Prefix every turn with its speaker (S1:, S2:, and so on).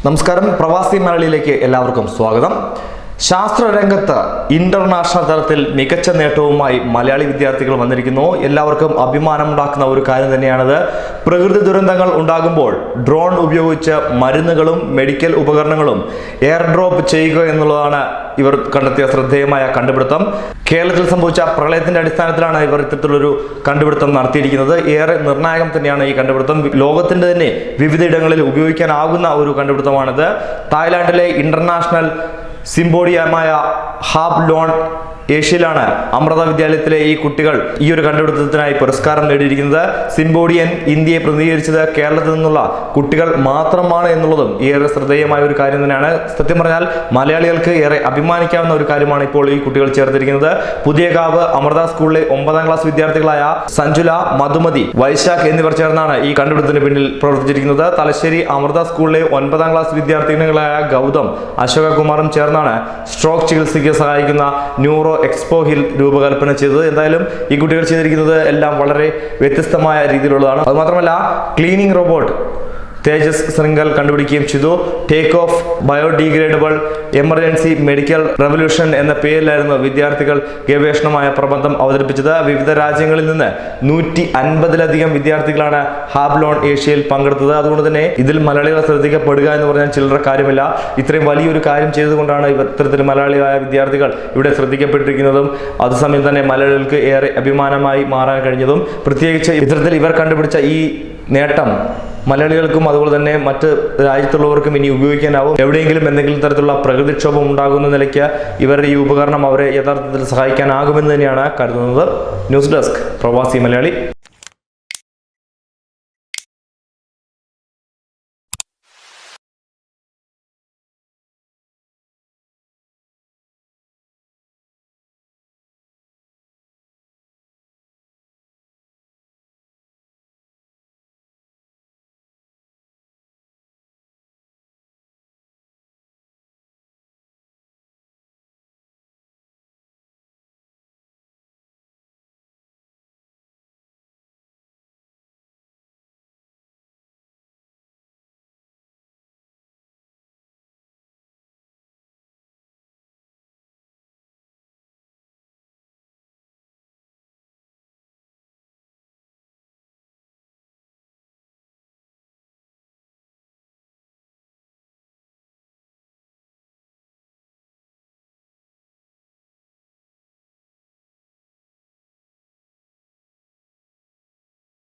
S1: നമസ്കാരം, പ്രവാസി മലയാളിയിലേക്ക് എല്ലാവർക്കും സ്വാഗതം. ശാസ്ത്രരംഗത്ത് ഇന്റർനാഷണൽ തലത്തിൽ മികച്ച നേട്ടവുമായി മലയാളി വിദ്യാർത്ഥികൾ വന്നിരിക്കുന്നു. എല്ലാവർക്കും അഭിമാനമുണ്ടാക്കുന്ന ഒരു കാര്യം തന്നെയാണത്. പ്രകൃതി ദുരന്തങ്ങൾ ഉണ്ടാകുമ്പോൾ ഡ്രോൺ ഉപയോഗിച്ച് മരുന്നുകളും മെഡിക്കൽ ഉപകരണങ്ങളും എയർ ഡ്രോപ്പ് ചെയ്യുക എന്നുള്ളതാണ് ഇവർ കണ്ടെത്തിയ ശ്രദ്ധേയമായ കണ്ടുപിടുത്തം. കേരളത്തിൽ സംഭവിച്ച പ്രളയത്തിന്റെ അടിസ്ഥാനത്തിലാണ് ഇവർ ഇത്തരത്തിലൊരു കണ്ടുപിടുത്തം നടത്തിയിരിക്കുന്നത്. ഏറെ നിർണായകം തന്നെയാണ് ഈ കണ്ടുപിടുത്തം. ലോകത്തിന്റെ തന്നെ വിവിധ ഇടങ്ങളിൽ ഉപയോഗിക്കാനാകുന്ന ഒരു കണ്ടുപിടുത്തമാണിത്. തായ്ലാൻഡിലെ ഇന്റർനാഷണൽ സിംബോഡിയമായ ഹാബ് ലോൺ ഏഷ്യയിലാണ് അമൃത വിദ്യാലയത്തിലെ ഈ കുട്ടികൾ ഈ ഒരു കണ്ടുപിടുത്തത്തിനായി പുരസ്കാരം നേടിയിരിക്കുന്നത്. സിംബോഡിയൻ ഇന്ത്യയെ പ്രതിനിധീകരിച്ചത് കേരളത്തിൽ നിന്നുള്ള കുട്ടികൾ മാത്രമാണ് എന്നുള്ളതും ഏറെ ശ്രദ്ധേയമായ ഒരു കാര്യം തന്നെയാണ്. സത്യം പറഞ്ഞാൽ മലയാളികൾക്ക് ഏറെ അഭിമാനിക്കാവുന്ന ഒരു കാര്യമാണ് ഇപ്പോൾ ഈ കുട്ടികൾ ചേർത്തിരിക്കുന്നത്. പുതിയകാവ് അമൃത സ്കൂളിലെ 9ാം ക്ലാസ് വിദ്യാർത്ഥികളായ സഞ്ജുല, മധുമതി, വൈശാഖ് എന്നിവർ ചേർന്നാണ് ഈ കണ്ടുപിടുത്തത്തിന് പിന്നിൽ പ്രവർത്തിച്ചിരിക്കുന്നത്. തലശ്ശേരി അമൃത സ്കൂളിലെ 9ാം ക്ലാസ് വിദ്യാർത്ഥിനികളായ ഗൗതം, അശോകകുമാറും ചേർന്നാണ് സ്ട്രോക്ക് ചികിത്സയ്ക്ക് സഹായിക്കുന്ന ന്യൂറോ എക്സ്പോ ഹിൽ രൂപകൽപ്പന ചെയ്തത്. എന്തായാലും ഈ കുട്ടികൾ ചെയ്തിരിക്കുന്നത് എല്ലാം വളരെ വ്യത്യസ്തമായ രീതിയിലുള്ളതാണ്. അതുമാത്രമല്ല, ക്ലീനിങ് റോബോട്ട് തേജസ് ശൃംഖൽ കണ്ടുപിടിക്കുകയും ചെയ്തു. Take off biodegradable emergency medical revolution എന്ന പേരിലായിരുന്നു വിദ്യാർത്ഥികൾ ഗവേഷണമായ പ്രബന്ധം അവതരിപ്പിച്ചത്. വിവിധ രാജ്യങ്ങളിൽ നിന്ന് 150ലധികം വിദ്യാർത്ഥികളാണ് ഹാബ്ലോൺ ഏഷ്യയിൽ പങ്കെടുത്തത്. അതുകൊണ്ട് തന്നെ ഇതിൽ മലയാളികൾ ശ്രദ്ധിക്കപ്പെടുക എന്ന് പറഞ്ഞാൽ ചില്ലറ കാര്യമില്ല. ഇത്രയും വലിയൊരു കാര്യം ചെയ്തുകൊണ്ടാണ് ഇത്തരത്തിൽ മലയാളികളായ വിദ്യാർത്ഥികൾ ഇവിടെ ശ്രദ്ധിക്കപ്പെട്ടിരിക്കുന്നതും അതേസമയം തന്നെ മലയാളികൾക്ക് ഏറെ അഭിമാനമായി മാറാൻ കഴിഞ്ഞതും. പ്രത്യേകിച്ച് ഇത്തരത്തിൽ ഇവർ കണ്ടുപിടിച്ച ഈ നേട്ടം മലയാളികൾക്കും അതുപോലെ തന്നെ മറ്റ് രാജ്യത്തുള്ളവർക്കും ഇനി ഉപയോഗിക്കാനാവും. എവിടെയെങ്കിലും എന്തെങ്കിലും തരത്തിലുള്ള പ്രകൃതിക്ഷോഭം ഉണ്ടാകുന്ന നിലയ്ക്ക് ഇവരുടെ ഈ ഉപകരണം അവരെ യഥാർത്ഥത്തിൽ സഹായിക്കാനാകുമെന്ന് തന്നെയാണ് കരുതുന്നത്. ന്യൂസ് ഡെസ്ക്, പ്രവാസി മലയാളി.